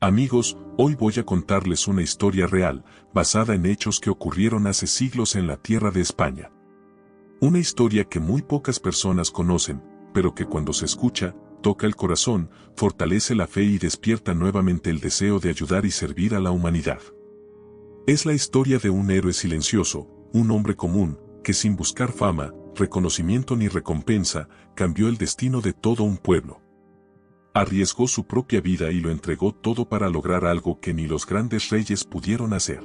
Amigos, hoy voy a contarles una historia real, basada en hechos que ocurrieron hace siglos en la tierra de España. Una historia que muy pocas personas conocen, pero que cuando se escucha, toca el corazón, fortalece la fe y despierta nuevamente el deseo de ayudar y servir a la humanidad. Es la historia de un héroe silencioso, un hombre común, que sin buscar fama, reconocimiento ni recompensa, cambió el destino de todo un pueblo. Arriesgó su propia vida y lo entregó todo para lograr algo que ni los grandes reyes pudieron hacer.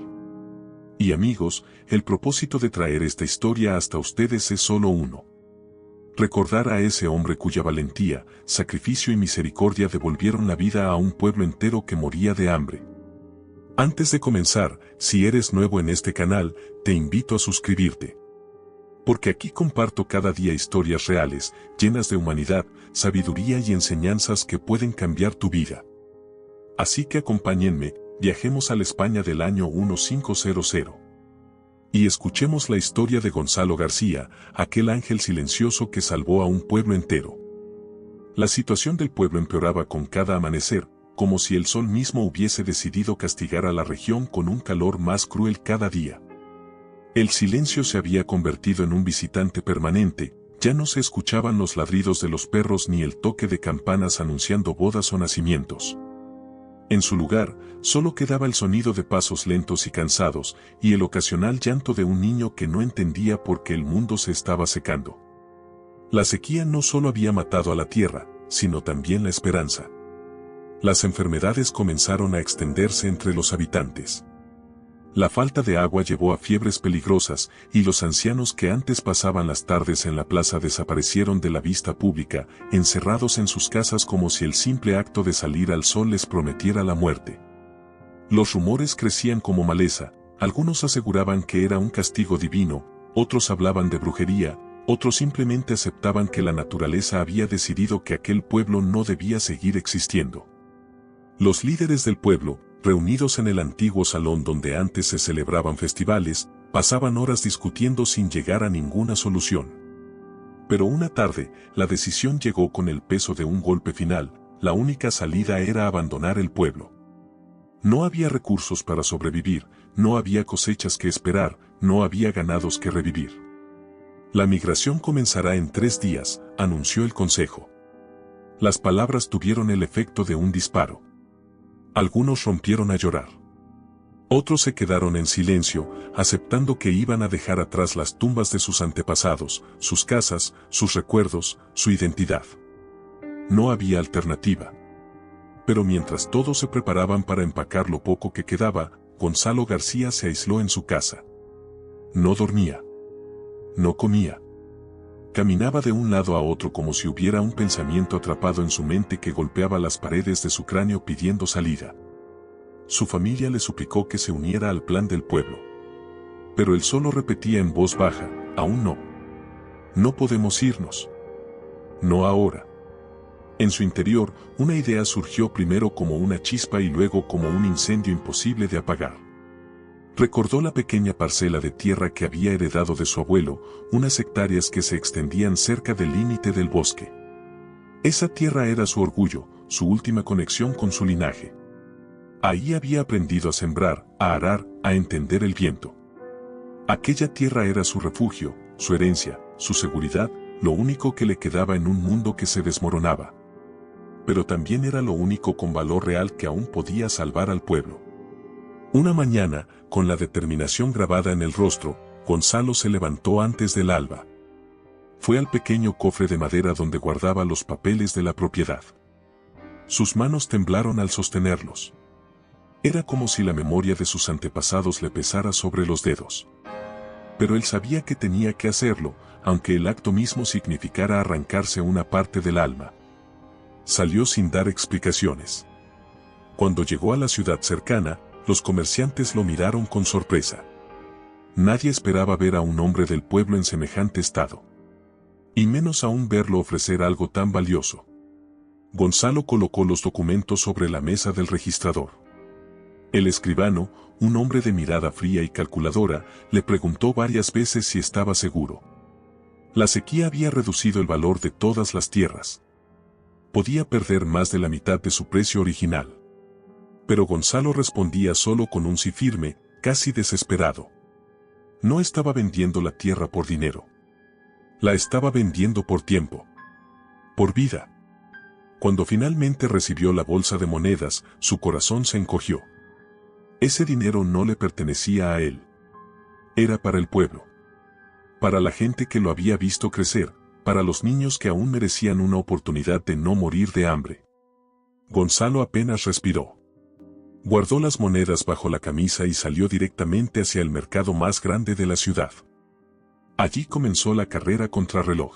Y amigos, el propósito de traer esta historia hasta ustedes es solo uno: recordar a ese hombre cuya valentía, sacrificio y misericordia devolvieron la vida a un pueblo entero que moría de hambre. Antes de comenzar, si eres nuevo en este canal, te invito a suscribirte. Porque aquí comparto cada día historias reales, llenas de humanidad, sabiduría y enseñanzas que pueden cambiar tu vida. Así que acompáñenme, viajemos a la España del año 1500. Y escuchemos la historia de Gonzalo García, aquel ángel silencioso que salvó a un pueblo entero. La situación del pueblo empeoraba con cada amanecer, como si el sol mismo hubiese decidido castigar a la región con un calor más cruel cada día. El silencio se había convertido en un visitante permanente, ya no se escuchaban los ladridos de los perros ni el toque de campanas anunciando bodas o nacimientos. En su lugar, solo quedaba el sonido de pasos lentos y cansados, y el ocasional llanto de un niño que no entendía por qué el mundo se estaba secando. La sequía no solo había matado a la tierra, sino también la esperanza. Las enfermedades comenzaron a extenderse entre los habitantes. La falta de agua llevó a fiebres peligrosas, y los ancianos que antes pasaban las tardes en la plaza desaparecieron de la vista pública, encerrados en sus casas como si el simple acto de salir al sol les prometiera la muerte. Los rumores crecían como maleza, algunos aseguraban que era un castigo divino, otros hablaban de brujería, otros simplemente aceptaban que la naturaleza había decidido que aquel pueblo no debía seguir existiendo. Los líderes del pueblo, reunidos en el antiguo salón donde antes se celebraban festivales, pasaban horas discutiendo sin llegar a ninguna solución. Pero una tarde, la decisión llegó con el peso de un golpe final: la única salida era abandonar el pueblo. No había recursos para sobrevivir, no había cosechas que esperar, no había ganados que revivir. La migración comenzará en 3 días, anunció el consejo. Las palabras tuvieron el efecto de un disparo. Algunos rompieron a llorar. Otros se quedaron en silencio, aceptando que iban a dejar atrás las tumbas de sus antepasados, sus casas, sus recuerdos, su identidad. No había alternativa. Pero mientras todos se preparaban para empacar lo poco que quedaba, Gonzalo García se aisló en su casa. No dormía. No comía. Caminaba de un lado a otro como si hubiera un pensamiento atrapado en su mente que golpeaba las paredes de su cráneo pidiendo salida. Su familia le suplicó que se uniera al plan del pueblo. Pero él solo repetía en voz baja: aún no. No podemos irnos. No ahora. En su interior, una idea surgió primero como una chispa y luego como un incendio imposible de apagar. Recordó la pequeña parcela de tierra que había heredado de su abuelo, unas hectáreas que se extendían cerca del límite del bosque. Esa tierra era su orgullo, su última conexión con su linaje. Ahí había aprendido a sembrar, a arar, a entender el viento. Aquella tierra era su refugio, su herencia, su seguridad, lo único que le quedaba en un mundo que se desmoronaba. Pero también era lo único con valor real que aún podía salvar al pueblo. Una mañana, con la determinación grabada en el rostro, Gonzalo se levantó antes del alba. Fue al pequeño cofre de madera donde guardaba los papeles de la propiedad. Sus manos temblaron al sostenerlos. Era como si la memoria de sus antepasados le pesara sobre los dedos. Pero él sabía que tenía que hacerlo, aunque el acto mismo significara arrancarse una parte del alma. Salió sin dar explicaciones. Cuando llegó a la ciudad cercana, los comerciantes lo miraron con sorpresa. Nadie esperaba ver a un hombre del pueblo en semejante estado. Y menos aún verlo ofrecer algo tan valioso. Gonzalo colocó los documentos sobre la mesa del registrador. El escribano, un hombre de mirada fría y calculadora, le preguntó varias veces si estaba seguro. La sequía había reducido el valor de todas las tierras. Podía perder más de la mitad de su precio original. Pero Gonzalo respondía solo con un sí firme, casi desesperado. No estaba vendiendo la tierra por dinero. La estaba vendiendo por tiempo. Por vida. Cuando finalmente recibió la bolsa de monedas, su corazón se encogió. Ese dinero no le pertenecía a él. Era para el pueblo. Para la gente que lo había visto crecer, para los niños que aún merecían una oportunidad de no morir de hambre. Gonzalo apenas respiró. Guardó las monedas bajo la camisa y salió directamente hacia el mercado más grande de la ciudad. Allí comenzó la carrera contrarreloj.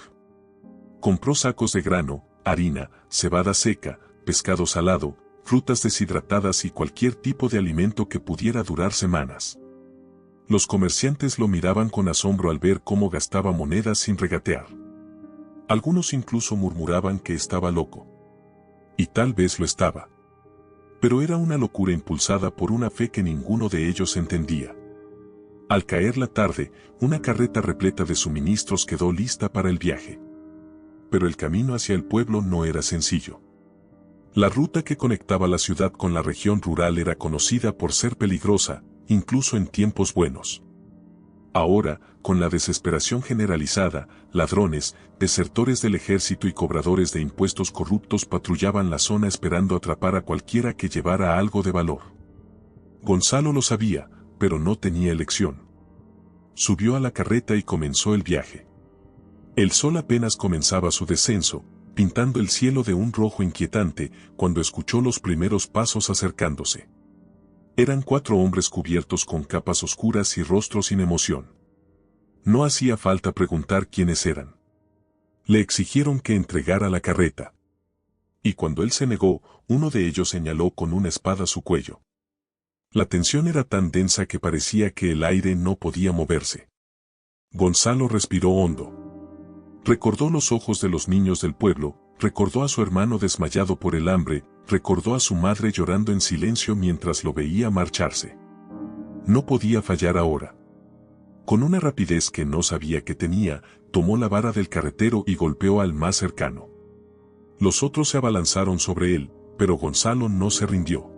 Compró sacos de grano, harina, cebada seca, pescado salado, frutas deshidratadas y cualquier tipo de alimento que pudiera durar semanas. Los comerciantes lo miraban con asombro al ver cómo gastaba monedas sin regatear. Algunos incluso murmuraban que estaba loco. Y tal vez lo estaba. Pero era una locura impulsada por una fe que ninguno de ellos entendía. Al caer la tarde, una carreta repleta de suministros quedó lista para el viaje. Pero el camino hacia el pueblo no era sencillo. La ruta que conectaba la ciudad con la región rural era conocida por ser peligrosa, incluso en tiempos buenos. Ahora, con la desesperación generalizada, ladrones, desertores del ejército y cobradores de impuestos corruptos patrullaban la zona esperando atrapar a cualquiera que llevara algo de valor. Gonzalo lo sabía, pero no tenía elección. Subió a la carreta y comenzó el viaje. El sol apenas comenzaba su descenso, pintando el cielo de un rojo inquietante, cuando escuchó los primeros pasos acercándose. Eran 4 hombres cubiertos con capas oscuras y rostros sin emoción. No hacía falta preguntar quiénes eran. Le exigieron que entregara la carreta. Y cuando él se negó, uno de ellos señaló con una espada su cuello. La tensión era tan densa que parecía que el aire no podía moverse. Gonzalo respiró hondo. Recordó los ojos de los niños del pueblo, recordó a su hermano desmayado por el hambre, recordó a su madre llorando en silencio mientras lo veía marcharse. No podía fallar ahora. Con una rapidez que no sabía que tenía, tomó la vara del carretero y golpeó al más cercano. Los otros se abalanzaron sobre él, pero Gonzalo no se rindió.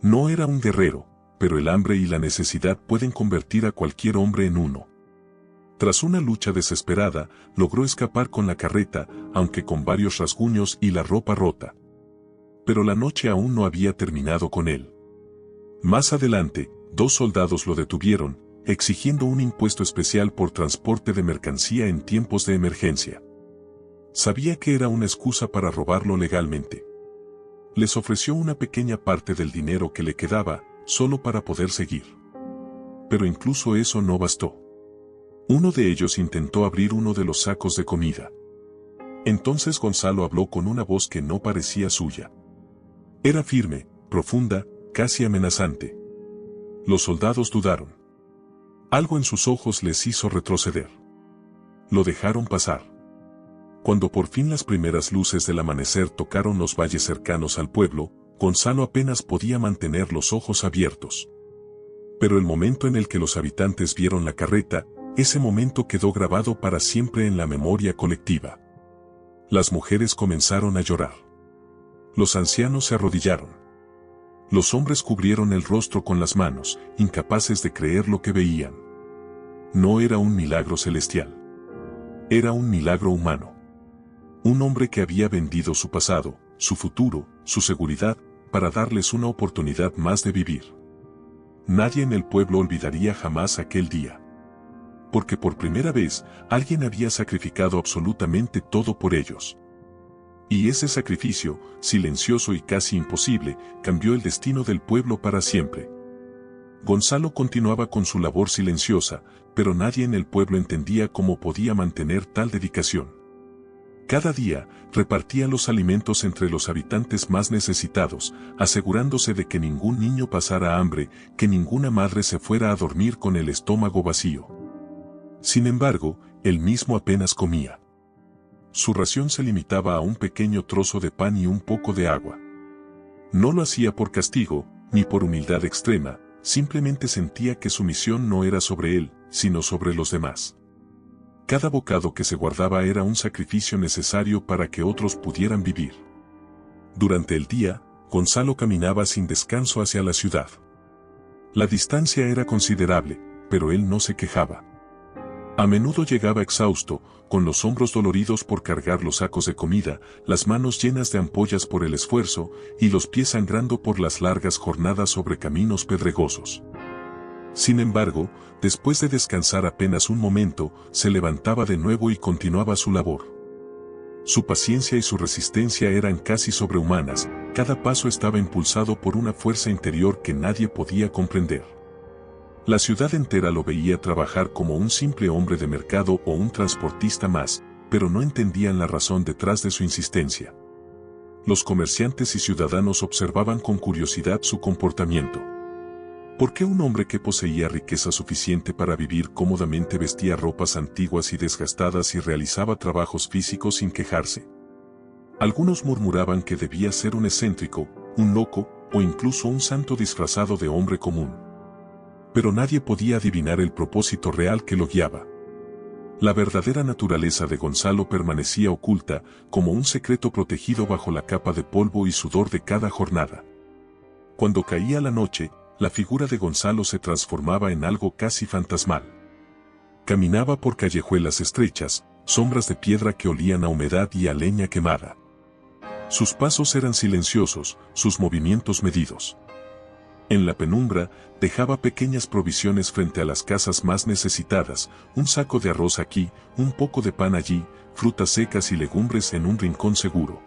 No era un guerrero, pero el hambre y la necesidad pueden convertir a cualquier hombre en uno. Tras una lucha desesperada, logró escapar con la carreta, aunque con varios rasguños y la ropa rota. Pero la noche aún no había terminado con él. Más adelante, 2 soldados lo detuvieron, exigiendo un impuesto especial por transporte de mercancía en tiempos de emergencia. Sabía que era una excusa para robarlo legalmente. Les ofreció una pequeña parte del dinero que le quedaba, solo para poder seguir. Pero incluso eso no bastó. Uno de ellos intentó abrir uno de los sacos de comida. Entonces Gonzalo habló con una voz que no parecía suya. Era firme, profunda, casi amenazante. Los soldados dudaron. Algo en sus ojos les hizo retroceder. Lo dejaron pasar. Cuando por fin las primeras luces del amanecer tocaron los valles cercanos al pueblo, Gonzalo apenas podía mantener los ojos abiertos. Pero el momento en el que los habitantes vieron la carreta, ese momento quedó grabado para siempre en la memoria colectiva. Las mujeres comenzaron a llorar. Los ancianos se arrodillaron. Los hombres cubrieron el rostro con las manos, incapaces de creer lo que veían. No era un milagro celestial. Era un milagro humano. Un hombre que había vendido su pasado, su futuro, su seguridad, para darles una oportunidad más de vivir. Nadie en el pueblo olvidaría jamás aquel día. Porque por primera vez, alguien había sacrificado absolutamente todo por ellos. Y ese sacrificio, silencioso y casi imposible, cambió el destino del pueblo para siempre. Gonzalo continuaba con su labor silenciosa, pero nadie en el pueblo entendía cómo podía mantener tal dedicación. Cada día, repartía los alimentos entre los habitantes más necesitados, asegurándose de que ningún niño pasara hambre, que ninguna madre se fuera a dormir con el estómago vacío. Sin embargo, él mismo apenas comía. Su ración se limitaba a un pequeño trozo de pan y un poco de agua. No lo hacía por castigo, ni por humildad extrema, simplemente sentía que su misión no era sobre él, sino sobre los demás. Cada bocado que se guardaba era un sacrificio necesario para que otros pudieran vivir. Durante el día, Gonzalo caminaba sin descanso hacia la ciudad. La distancia era considerable, pero él no se quejaba. A menudo llegaba exhausto, con los hombros doloridos por cargar los sacos de comida, las manos llenas de ampollas por el esfuerzo y los pies sangrando por las largas jornadas sobre caminos pedregosos. Sin embargo, después de descansar apenas un momento, se levantaba de nuevo y continuaba su labor. Su paciencia y su resistencia eran casi sobrehumanas, cada paso estaba impulsado por una fuerza interior que nadie podía comprender. La ciudad entera lo veía trabajar como un simple hombre de mercado o un transportista más, pero no entendían la razón detrás de su insistencia. Los comerciantes y ciudadanos observaban con curiosidad su comportamiento. ¿Por qué un hombre que poseía riqueza suficiente para vivir cómodamente vestía ropas antiguas y desgastadas y realizaba trabajos físicos sin quejarse? Algunos murmuraban que debía ser un excéntrico, un loco, o incluso un santo disfrazado de hombre común. Pero nadie podía adivinar el propósito real que lo guiaba. La verdadera naturaleza de Gonzalo permanecía oculta, como un secreto protegido bajo la capa de polvo y sudor de cada jornada. Cuando caía la noche, la figura de Gonzalo se transformaba en algo casi fantasmal. Caminaba por callejuelas estrechas, sombras de piedra que olían a humedad y a leña quemada. Sus pasos eran silenciosos, sus movimientos medidos. En la penumbra, dejaba pequeñas provisiones frente a las casas más necesitadas, un saco de arroz aquí, un poco de pan allí, frutas secas y legumbres en un rincón seguro.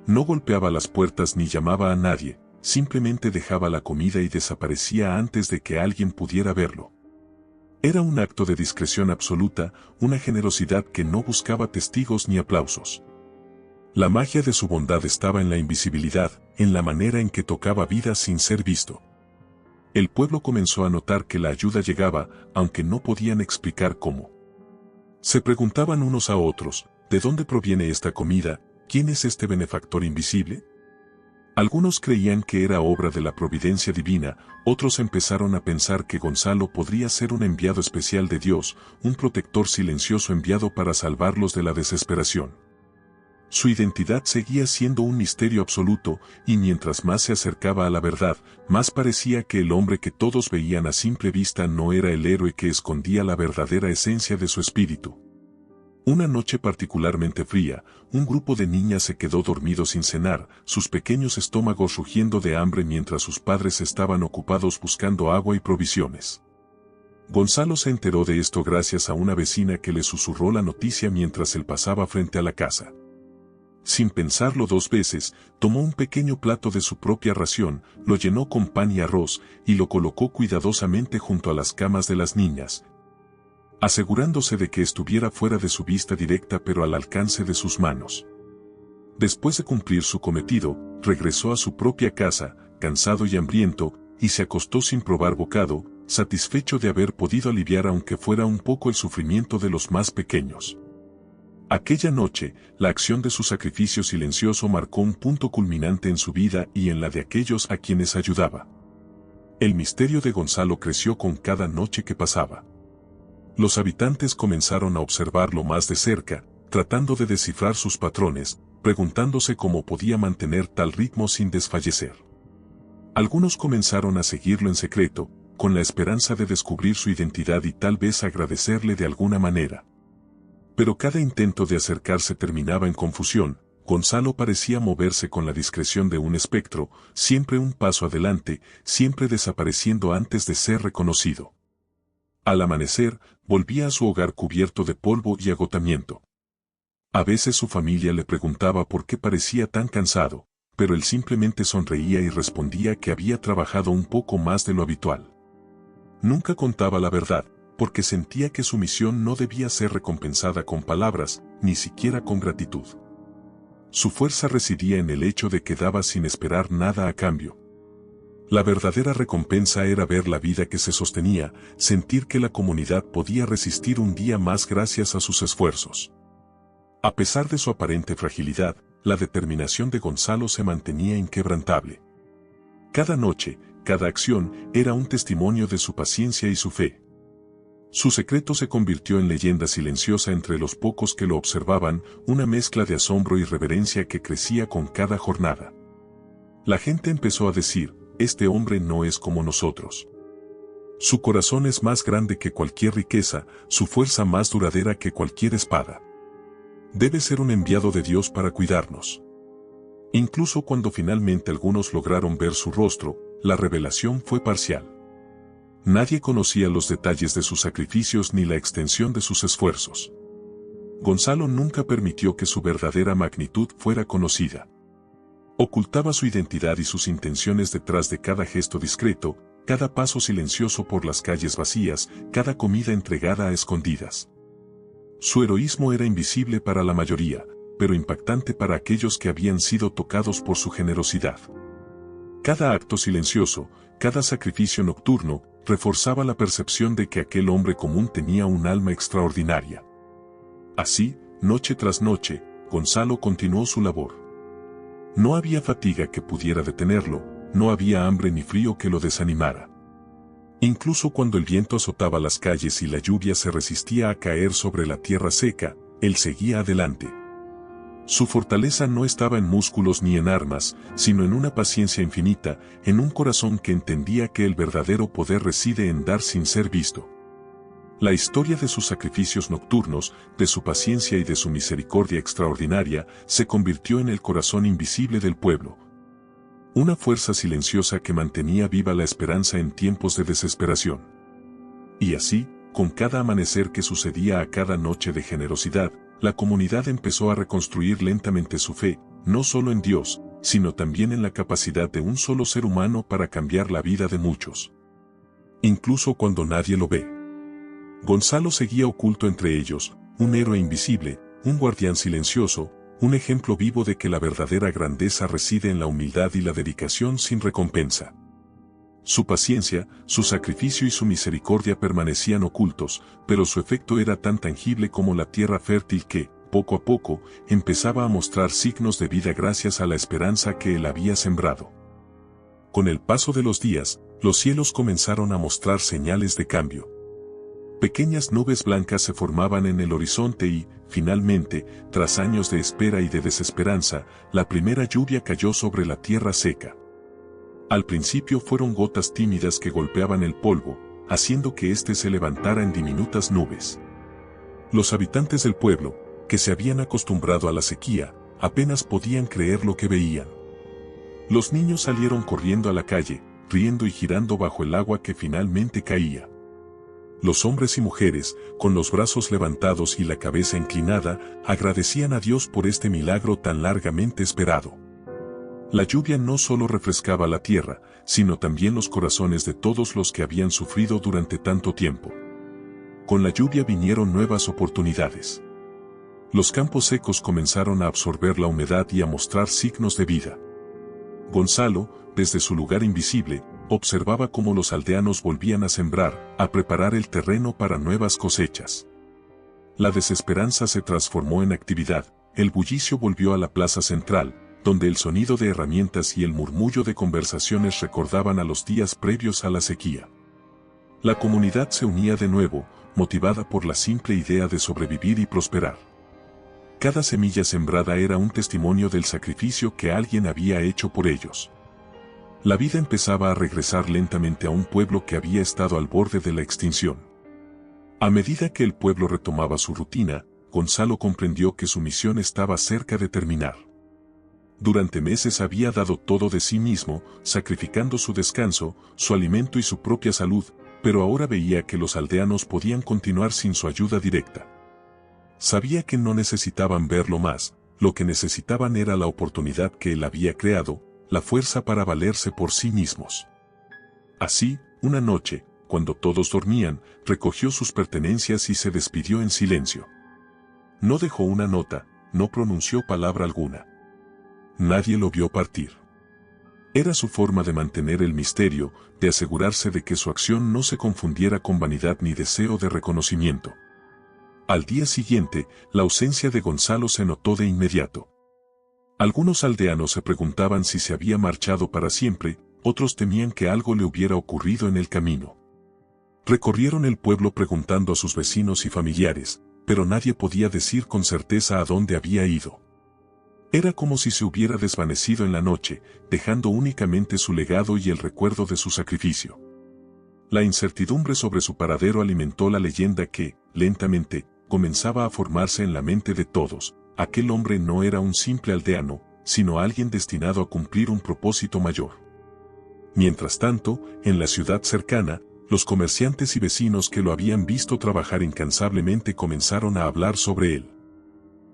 No golpeaba las puertas ni llamaba a nadie, simplemente dejaba la comida y desaparecía antes de que alguien pudiera verlo. Era un acto de discreción absoluta, una generosidad que no buscaba testigos ni aplausos. La magia de su bondad estaba en la invisibilidad, en la manera en que tocaba vidas sin ser visto. El pueblo comenzó a notar que la ayuda llegaba, aunque no podían explicar cómo. Se preguntaban unos a otros, ¿de dónde proviene esta comida? ¿Quién es este benefactor invisible? Algunos creían que era obra de la providencia divina, otros empezaron a pensar que Gonzalo podría ser un enviado especial de Dios, un protector silencioso enviado para salvarlos de la desesperación. Su identidad seguía siendo un misterio absoluto, y mientras más se acercaba a la verdad, más parecía que el hombre que todos veían a simple vista no era el héroe que escondía la verdadera esencia de su espíritu. Una noche particularmente fría, un grupo de niñas se quedó dormido sin cenar, sus pequeños estómagos rugiendo de hambre mientras sus padres estaban ocupados buscando agua y provisiones. Gonzalo se enteró de esto gracias a una vecina que le susurró la noticia mientras él pasaba frente a la casa. Sin pensarlo dos veces, tomó un pequeño plato de su propia ración, lo llenó con pan y arroz, y lo colocó cuidadosamente junto a las camas de las niñas, asegurándose de que estuviera fuera de su vista directa pero al alcance de sus manos. Después de cumplir su cometido, regresó a su propia casa, cansado y hambriento, y se acostó sin probar bocado, satisfecho de haber podido aliviar aunque fuera un poco el sufrimiento de los más pequeños. Aquella noche, la acción de su sacrificio silencioso marcó un punto culminante en su vida y en la de aquellos a quienes ayudaba. El misterio de Gonzalo creció con cada noche que pasaba. Los habitantes comenzaron a observarlo más de cerca, tratando de descifrar sus patrones, preguntándose cómo podía mantener tal ritmo sin desfallecer. Algunos comenzaron a seguirlo en secreto, con la esperanza de descubrir su identidad y tal vez agradecerle de alguna manera. Pero cada intento de acercarse terminaba en confusión. Gonzalo parecía moverse con la discreción de un espectro, siempre un paso adelante, siempre desapareciendo antes de ser reconocido. Al amanecer, volvía a su hogar cubierto de polvo y agotamiento. A veces su familia le preguntaba por qué parecía tan cansado, pero él simplemente sonreía y respondía que había trabajado un poco más de lo habitual. Nunca contaba la verdad, porque sentía que su misión no debía ser recompensada con palabras, ni siquiera con gratitud. Su fuerza residía en el hecho de que daba sin esperar nada a cambio. La verdadera recompensa era ver la vida que se sostenía, sentir que la comunidad podía resistir un día más gracias a sus esfuerzos. A pesar de su aparente fragilidad, la determinación de Gonzalo se mantenía inquebrantable. Cada noche, cada acción, era un testimonio de su paciencia y su fe. Su secreto se convirtió en leyenda silenciosa entre los pocos que lo observaban, una mezcla de asombro y reverencia que crecía con cada jornada. La gente empezó a decir, este hombre no es como nosotros. Su corazón es más grande que cualquier riqueza, su fuerza más duradera que cualquier espada. Debe ser un enviado de Dios para cuidarnos. Incluso cuando finalmente algunos lograron ver su rostro, la revelación fue parcial. Nadie conocía los detalles de sus sacrificios ni la extensión de sus esfuerzos. Gonzalo nunca permitió que su verdadera magnitud fuera conocida. Ocultaba su identidad y sus intenciones detrás de cada gesto discreto, cada paso silencioso por las calles vacías, cada comida entregada a escondidas. Su heroísmo era invisible para la mayoría, pero impactante para aquellos que habían sido tocados por su generosidad. Cada acto silencioso, cada sacrificio nocturno, reforzaba la percepción de que aquel hombre común tenía un alma extraordinaria. Así, noche tras noche, Gonzalo continuó su labor. No había fatiga que pudiera detenerlo, no había hambre ni frío que lo desanimara. Incluso cuando el viento azotaba las calles y la lluvia se resistía a caer sobre la tierra seca, él seguía adelante. Su fortaleza no estaba en músculos ni en armas, sino en una paciencia infinita, en un corazón que entendía que el verdadero poder reside en dar sin ser visto. La historia de sus sacrificios nocturnos, de su paciencia y de su misericordia extraordinaria, se convirtió en el corazón invisible del pueblo. Una fuerza silenciosa que mantenía viva la esperanza en tiempos de desesperación. Y así, con cada amanecer que sucedía a cada noche de generosidad, la comunidad empezó a reconstruir lentamente su fe, no solo en Dios, sino también en la capacidad de un solo ser humano para cambiar la vida de muchos. Incluso cuando nadie lo ve. Gonzalo seguía oculto entre ellos, un héroe invisible, un guardián silencioso, un ejemplo vivo de que la verdadera grandeza reside en la humildad y la dedicación sin recompensa. Su paciencia, su sacrificio y su misericordia permanecían ocultos, pero su efecto era tan tangible como la tierra fértil que, poco a poco, empezaba a mostrar signos de vida gracias a la esperanza que él había sembrado. Con el paso de los días, los cielos comenzaron a mostrar señales de cambio. Pequeñas nubes blancas se formaban en el horizonte y, finalmente, tras años de espera y de desesperanza, la primera lluvia cayó sobre la tierra seca. Al principio fueron gotas tímidas que golpeaban el polvo, haciendo que éste se levantara en diminutas nubes. Los habitantes del pueblo, que se habían acostumbrado a la sequía, apenas podían creer lo que veían. Los niños salieron corriendo a la calle, riendo y girando bajo el agua que finalmente caía. Los hombres y mujeres, con los brazos levantados y la cabeza inclinada, agradecían a Dios por este milagro tan largamente esperado. La lluvia no solo refrescaba la tierra, sino también los corazones de todos los que habían sufrido durante tanto tiempo. Con la lluvia vinieron nuevas oportunidades. Los campos secos comenzaron a absorber la humedad y a mostrar signos de vida. Gonzalo, desde su lugar invisible, observaba cómo los aldeanos volvían a sembrar, a preparar el terreno para nuevas cosechas. La desesperanza se transformó en actividad, el bullicio volvió a la plaza central, donde el sonido de herramientas y el murmullo de conversaciones recordaban a los días previos a la sequía. La comunidad se unía de nuevo, motivada por la simple idea de sobrevivir y prosperar. Cada semilla sembrada era un testimonio del sacrificio que alguien había hecho por ellos. La vida empezaba a regresar lentamente a un pueblo que había estado al borde de la extinción. A medida que el pueblo retomaba su rutina, Gonzalo comprendió que su misión estaba cerca de terminar. Durante meses había dado todo de sí mismo, sacrificando su descanso, su alimento y su propia salud, pero ahora veía que los aldeanos podían continuar sin su ayuda directa. Sabía que no necesitaban verlo más, lo que necesitaban era la oportunidad que él había creado, la fuerza para valerse por sí mismos. Así, una noche, cuando todos dormían, recogió sus pertenencias y se despidió en silencio. No dejó una nota, no pronunció palabra alguna. Nadie lo vio partir. Era su forma de mantener el misterio, de asegurarse de que su acción no se confundiera con vanidad ni deseo de reconocimiento. Al día siguiente, la ausencia de Gonzalo se notó de inmediato. Algunos aldeanos se preguntaban si se había marchado para siempre, otros temían que algo le hubiera ocurrido en el camino. Recorrieron el pueblo preguntando a sus vecinos y familiares, pero nadie podía decir con certeza a dónde había ido. Era como si se hubiera desvanecido en la noche, dejando únicamente su legado y el recuerdo de su sacrificio. La incertidumbre sobre su paradero alimentó la leyenda que, lentamente, comenzaba a formarse en la mente de todos. Aquel hombre no era un simple aldeano, sino alguien destinado a cumplir un propósito mayor. Mientras tanto, en la ciudad cercana, los comerciantes y vecinos que lo habían visto trabajar incansablemente comenzaron a hablar sobre él.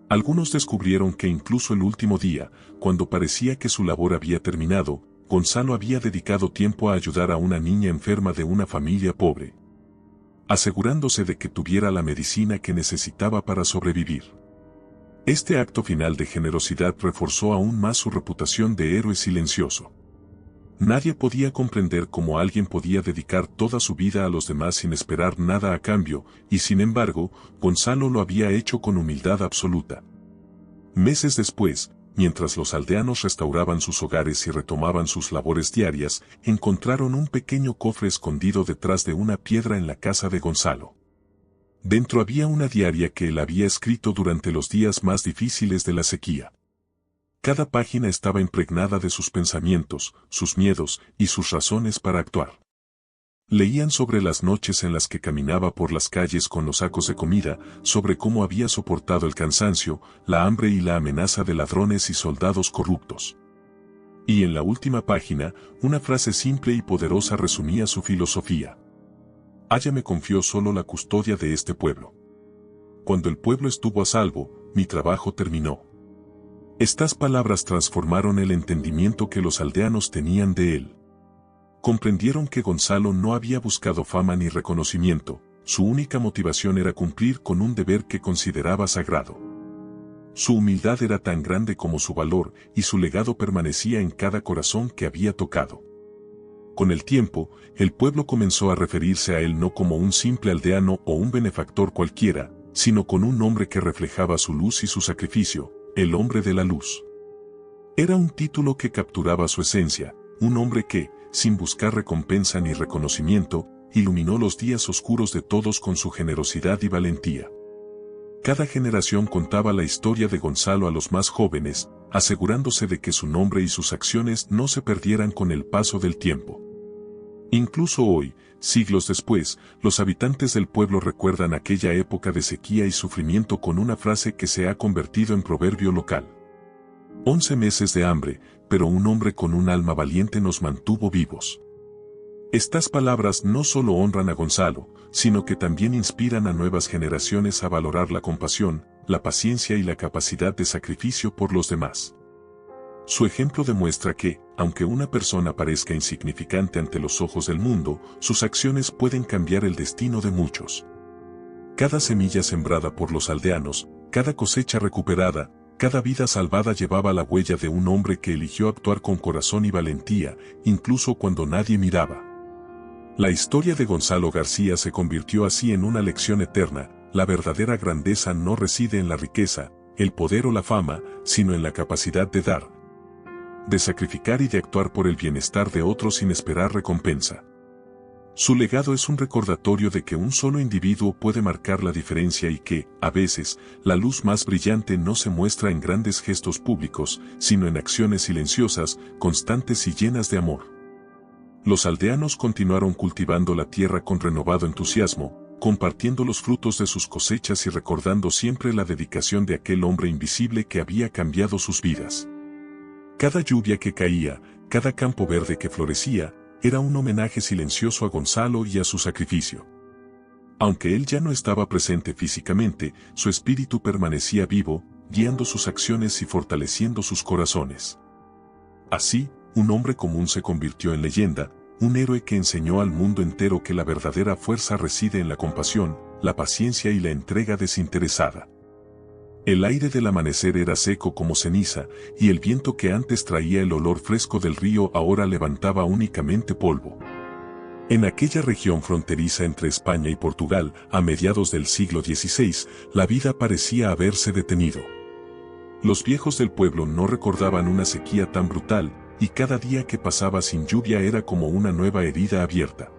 Algunos descubrieron que incluso el último día, cuando parecía que su labor había terminado, Gonzalo había dedicado tiempo a ayudar a una niña enferma de una familia pobre, asegurándose de que tuviera la medicina que necesitaba para sobrevivir. Este acto final de generosidad reforzó aún más su reputación de héroe silencioso. Nadie podía comprender cómo alguien podía dedicar toda su vida a los demás sin esperar nada a cambio, y sin embargo, Gonzalo lo había hecho con humildad absoluta. Meses después, mientras los aldeanos restauraban sus hogares y retomaban sus labores diarias, encontraron un pequeño cofre escondido detrás de una piedra en la casa de Gonzalo. Dentro había una diaria que él había escrito durante los días más difíciles de la sequía. Cada página estaba impregnada de sus pensamientos, sus miedos y sus razones para actuar. Leían sobre las noches en las que caminaba por las calles con los sacos de comida, sobre cómo había soportado el cansancio, la hambre y la amenaza de ladrones y soldados corruptos. Y en la última página, una frase simple y poderosa resumía su filosofía. Aya me confió solo la custodia de este pueblo. Cuando el pueblo estuvo a salvo, mi trabajo terminó. Estas palabras transformaron el entendimiento que los aldeanos tenían de él. Comprendieron que Gonzalo no había buscado fama ni reconocimiento, su única motivación era cumplir con un deber que consideraba sagrado. Su humildad era tan grande como su valor, y su legado permanecía en cada corazón que había tocado. Con el tiempo, el pueblo comenzó a referirse a él no como un simple aldeano o un benefactor cualquiera, sino con un nombre que reflejaba su luz y su sacrificio, el hombre de la luz. Era un título que capturaba su esencia, un hombre que, sin buscar recompensa ni reconocimiento, iluminó los días oscuros de todos con su generosidad y valentía. Cada generación contaba la historia de Gonzalo a los más jóvenes, asegurándose de que su nombre y sus acciones no se perdieran con el paso del tiempo. Incluso hoy, siglos después, los habitantes del pueblo recuerdan aquella época de sequía y sufrimiento con una frase que se ha convertido en proverbio local. 11 meses de hambre, pero un hombre con un alma valiente nos mantuvo vivos. Estas palabras no solo honran a Gonzalo, sino que también inspiran a nuevas generaciones a valorar la compasión, la paciencia y la capacidad de sacrificio por los demás. Su ejemplo demuestra que, aunque una persona parezca insignificante ante los ojos del mundo, sus acciones pueden cambiar el destino de muchos. Cada semilla sembrada por los aldeanos, cada cosecha recuperada, cada vida salvada llevaba la huella de un hombre que eligió actuar con corazón y valentía, incluso cuando nadie miraba. La historia de Gonzalo García se convirtió así en una lección eterna. La verdadera grandeza no reside en la riqueza, el poder o la fama, sino en la capacidad de dar, de sacrificar y de actuar por el bienestar de otros sin esperar recompensa. Su legado es un recordatorio de que un solo individuo puede marcar la diferencia y que, a veces, la luz más brillante no se muestra en grandes gestos públicos, sino en acciones silenciosas, constantes y llenas de amor. Los aldeanos continuaron cultivando la tierra con renovado entusiasmo, compartiendo los frutos de sus cosechas y recordando siempre la dedicación de aquel hombre invisible que había cambiado sus vidas. Cada lluvia que caía, cada campo verde que florecía, era un homenaje silencioso a Gonzalo y a su sacrificio. Aunque él ya no estaba presente físicamente, su espíritu permanecía vivo, guiando sus acciones y fortaleciendo sus corazones. Así, un hombre común se convirtió en leyenda, un héroe que enseñó al mundo entero que la verdadera fuerza reside en la compasión, la paciencia y la entrega desinteresada. El aire del amanecer era seco como ceniza, y el viento que antes traía el olor fresco del río ahora levantaba únicamente polvo. En aquella región fronteriza entre España y Portugal, a mediados del siglo XVI, la vida parecía haberse detenido. Los viejos del pueblo no recordaban una sequía tan brutal, y cada día que pasaba sin lluvia era como una nueva herida abierta.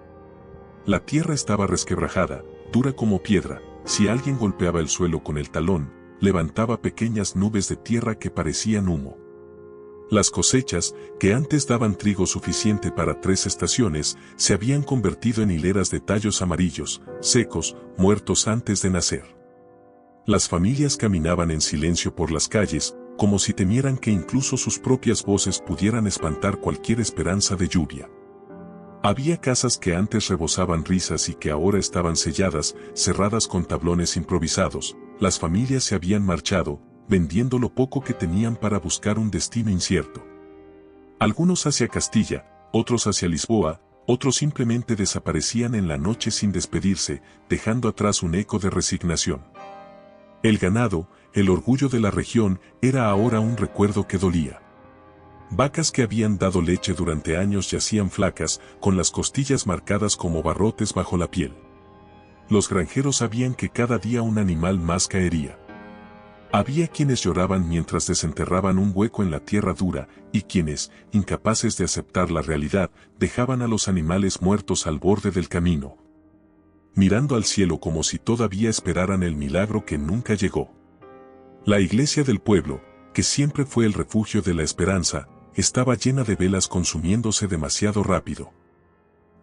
La tierra estaba resquebrajada, dura como piedra, si alguien golpeaba el suelo con el talón, levantaba pequeñas nubes de tierra que parecían humo. Las cosechas, que antes daban trigo suficiente para 3 estaciones, se habían convertido en hileras de tallos amarillos, secos, muertos antes de nacer. Las familias caminaban en silencio por las calles, como si temieran que incluso sus propias voces pudieran espantar cualquier esperanza de lluvia. Había casas que antes rebosaban risas y que ahora estaban selladas, cerradas con tablones improvisados. Las familias se habían marchado, vendiendo lo poco que tenían para buscar un destino incierto. Algunos hacia Castilla, otros hacia Lisboa, otros simplemente desaparecían en la noche sin despedirse, dejando atrás un eco de resignación. El ganado, el orgullo de la región, era ahora un recuerdo que dolía. Vacas que habían dado leche durante años yacían flacas, con las costillas marcadas como barrotes bajo la piel. Los granjeros sabían que cada día un animal más caería. Había quienes lloraban mientras desenterraban un hueco en la tierra dura, y quienes, incapaces de aceptar la realidad, dejaban a los animales muertos al borde del camino, mirando al cielo como si todavía esperaran el milagro que nunca llegó. La iglesia del pueblo, que siempre fue el refugio de la esperanza, estaba llena de velas consumiéndose demasiado rápido.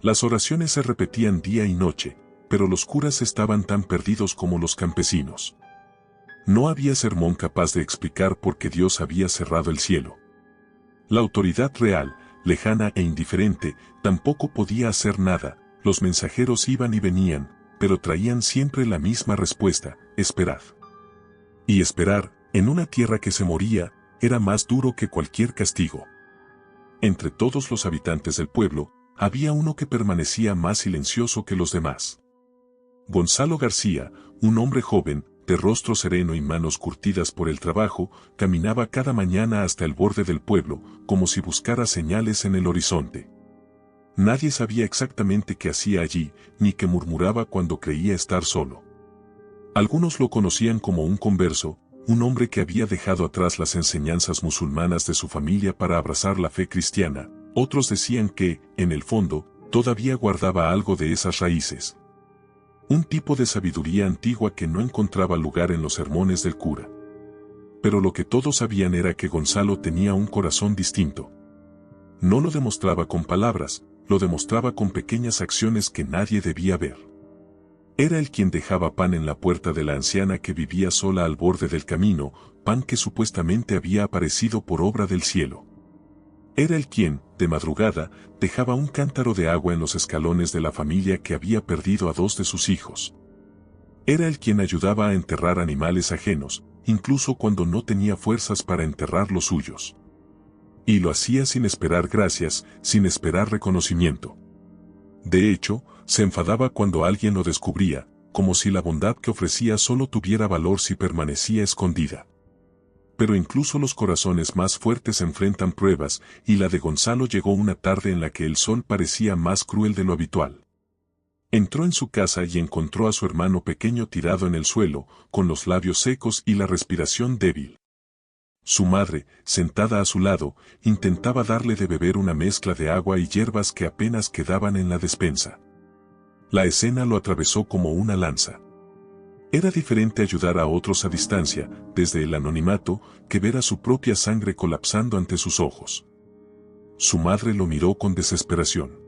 Las oraciones se repetían día y noche, pero los curas estaban tan perdidos como los campesinos. No había sermón capaz de explicar por qué Dios había cerrado el cielo. La autoridad real, lejana e indiferente, tampoco podía hacer nada. Los mensajeros iban y venían, pero traían siempre la misma respuesta: esperad. Y esperar, en una tierra que se moría, era más duro que cualquier castigo. Entre todos los habitantes del pueblo, había uno que permanecía más silencioso que los demás. Gonzalo García, un hombre joven, de rostro sereno y manos curtidas por el trabajo, caminaba cada mañana hasta el borde del pueblo, como si buscara señales en el horizonte. Nadie sabía exactamente qué hacía allí, ni qué murmuraba cuando creía estar solo. Algunos lo conocían como un converso, un hombre que había dejado atrás las enseñanzas musulmanas de su familia para abrazar la fe cristiana. Otros decían que, en el fondo, todavía guardaba algo de esas raíces. Un tipo de sabiduría antigua que no encontraba lugar en los sermones del cura. Pero lo que todos sabían era que Gonzalo tenía un corazón distinto. No lo demostraba con palabras, lo demostraba con pequeñas acciones que nadie debía ver. Era el quien dejaba pan en la puerta de la anciana que vivía sola al borde del camino, pan que supuestamente había aparecido por obra del cielo. Era el quien, de madrugada, dejaba un cántaro de agua en los escalones de la familia que había perdido a 2 de sus hijos. Era el quien ayudaba a enterrar animales ajenos, incluso cuando no tenía fuerzas para enterrar los suyos. Y lo hacía sin esperar gracias, sin esperar reconocimiento. De hecho, se enfadaba cuando alguien lo descubría, como si la bondad que ofrecía solo tuviera valor si permanecía escondida. Pero incluso los corazones más fuertes enfrentan pruebas, y la de Gonzalo llegó una tarde en la que el sol parecía más cruel de lo habitual. Entró en su casa y encontró a su hermano pequeño tirado en el suelo, con los labios secos y la respiración débil. Su madre, sentada a su lado, intentaba darle de beber una mezcla de agua y hierbas que apenas quedaban en la despensa. La escena lo atravesó como una lanza. Era diferente ayudar a otros a distancia, desde el anonimato, que ver a su propia sangre colapsando ante sus ojos. Su madre lo miró con desesperación.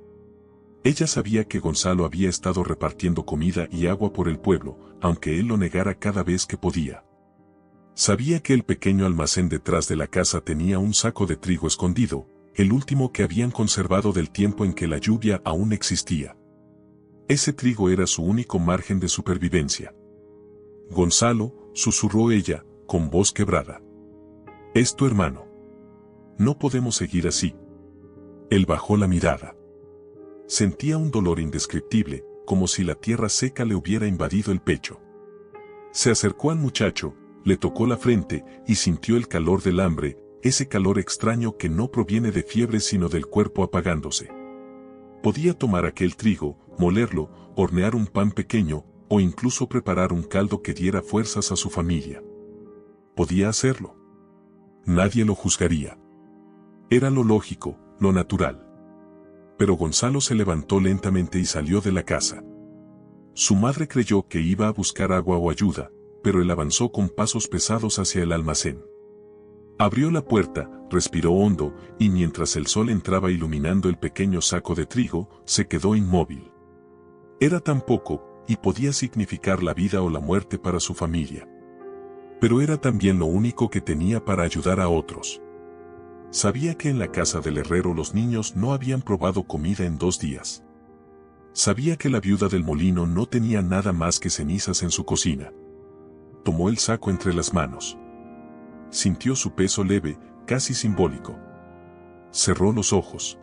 Ella sabía que Gonzalo había estado repartiendo comida y agua por el pueblo, aunque él lo negara cada vez que podía. Sabía que el pequeño almacén detrás de la casa tenía un saco de trigo escondido, el último que habían conservado del tiempo en que la lluvia aún existía. Ese trigo era su único margen de supervivencia. Gonzalo, susurró ella, con voz quebrada. Es tu hermano. No podemos seguir así. Él bajó la mirada. Sentía un dolor indescriptible, como si la tierra seca le hubiera invadido el pecho. Se acercó al muchacho, le tocó la frente y sintió el calor del hambre, ese calor extraño que no proviene de fiebre sino del cuerpo apagándose. Podía tomar aquel trigo, molerlo, hornear un pan pequeño, o incluso preparar un caldo que diera fuerzas a su familia. Podía hacerlo. Nadie lo juzgaría. Era lo lógico, lo natural. Pero Gonzalo se levantó lentamente y salió de la casa. Su madre creyó que iba a buscar agua o ayuda, pero él avanzó con pasos pesados hacia el almacén. Abrió la puerta, respiró hondo, y mientras el sol entraba iluminando el pequeño saco de trigo, se quedó inmóvil. Era tan poco, y podía significar la vida o la muerte para su familia. Pero era también lo único que tenía para ayudar a otros. Sabía que en la casa del herrero los niños no habían probado comida en 2 días. Sabía que la viuda del molino no tenía nada más que cenizas en su cocina. Tomó el saco entre las manos. Sintió su peso leve, casi simbólico. Cerró los ojos.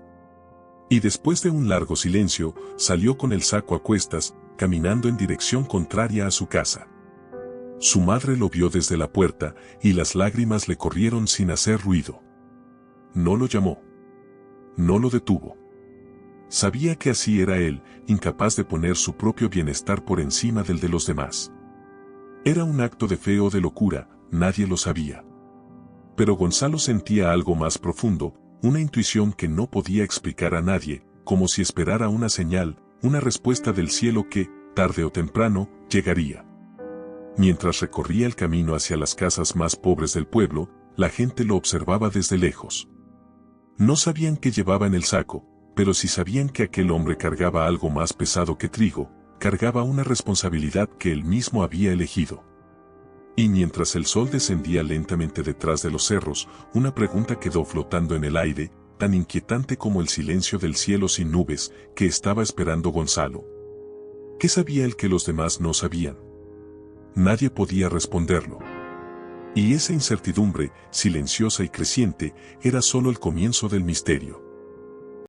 Y después de un largo silencio, salió con el saco a cuestas, caminando en dirección contraria a su casa. Su madre lo vio desde la puerta, y las lágrimas le corrieron sin hacer ruido. No lo llamó. No lo detuvo. Sabía que así era él, incapaz de poner su propio bienestar por encima del de los demás. Era un acto de fe o de locura, nadie lo sabía. Pero Gonzalo sentía algo más profundo, una intuición que no podía explicar a nadie, como si esperara una señal, una respuesta del cielo que, tarde o temprano, llegaría. Mientras recorría el camino hacia las casas más pobres del pueblo, la gente lo observaba desde lejos. No sabían qué llevaba en el saco, pero sí sabían que aquel hombre cargaba algo más pesado que trigo, cargaba una responsabilidad que él mismo había elegido. Y mientras el sol descendía lentamente detrás de los cerros, una pregunta quedó flotando en el aire, tan inquietante como el silencio del cielo sin nubes, que estaba esperando Gonzalo. ¿Qué sabía él que los demás no sabían? Nadie podía responderlo. Y esa incertidumbre, silenciosa y creciente, era solo el comienzo del misterio.